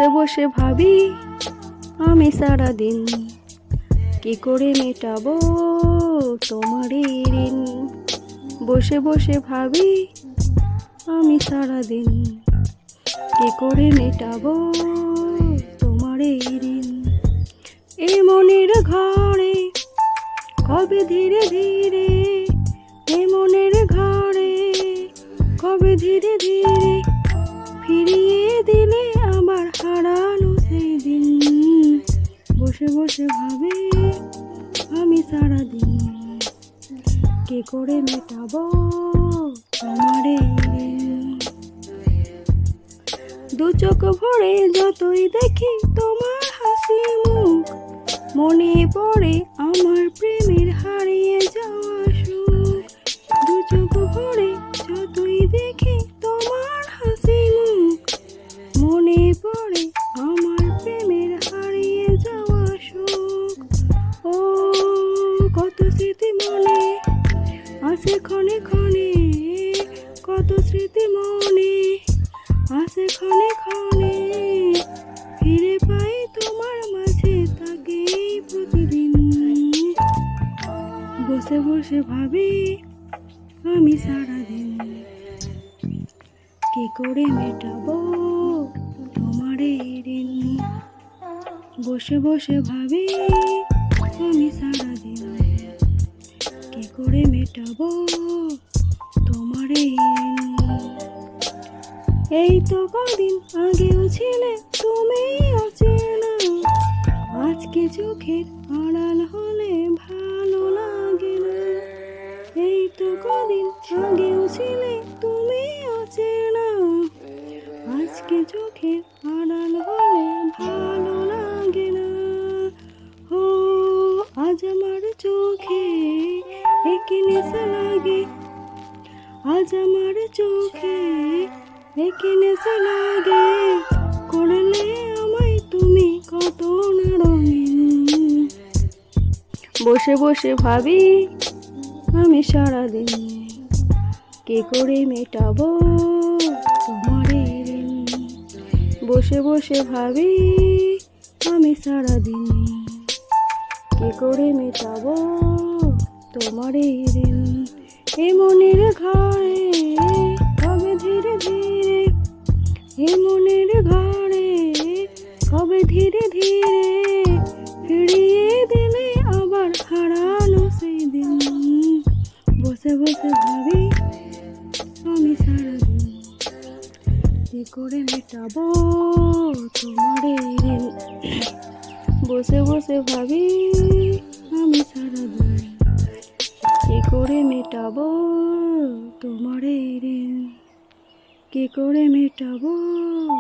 বসে বসে ভাবি আমি সারাদিন কি করে মেটাবো তোমারই ঋণ। বসে বসে ভাবি আমি সারাদিন কি করে মেটাবো তোমারই ঋণ। এই মনের ঘরে কবে ধীরে ধীরে, এই মনের ঘরে কবে ধীরে ধীরে ফিরিয়ে দিলে আবার হারানো সেই দিন। বসে বসে ভাবি আমি সারাদিন কি করে মেটাবো তোমার ঋণ। দু চোখ ভরে যতই দেখি তোমার হাসি মুখ, মনে পড়ে আমার প্রেমের হারিয়ে যাওয়া সুখ। দু চোখ ভরে যতই দেখি তোমার হাসি মুখ, মনে পড়ে আমার প্রেমের হারিয়ে যাওয়া সুখ। ও কত স্মৃতি মনে আসে ক্ষণে ক্ষণে, কত স্মৃতি মনে আসে ক্ষণে ক্ষণে, ফিরে পাই তোমার মাঝে তাকে প্রতিদিন। বসে বসে ভাবি আমি সারাদিন কি করে মেটাবো তোমার ঋণ। বসে বসে ভাবি আমি সারাদিন কি করে মেটাবো তোমার ঋণ। এই তো কদিন আগেও ছিলে তুমি অচেনা, আজকে চোখের আড়াল হলে ভালো লাগে না। এই তো কদিন আগেও ছিলে তুমি অচেনা, আজকে চোখের আড়াল হলে ভালো লাগে না। ও আজ আমার চোখে একই নেশা লাগে, আজ আমার চোখে একই নেশা লাগে, করলে আমায় তুমি কত না রঙিন। বসে বসে ভাবি আমি সারাদিন কি করে মেটাবো তোমার ঋণ। বসে বসে ভাবি আমি সারাদিন কি করে মেটাবো তোমার ঋণ। এই মনের ঘরে কবে ধীরে ধীরে, এই মনের ঘরে কবে ধীরে ধীরে ফিরিয়ে দিলে আবার হারানো সেই দিন। বসে বসে ভাবি আমি সারাদিন কি করে মেটাবো তোমার ঋণ। বসে বসে ভাবি আমি সারাদিন কি করে মেটাবো তোমার ঋণ, কি করে মেটাবো।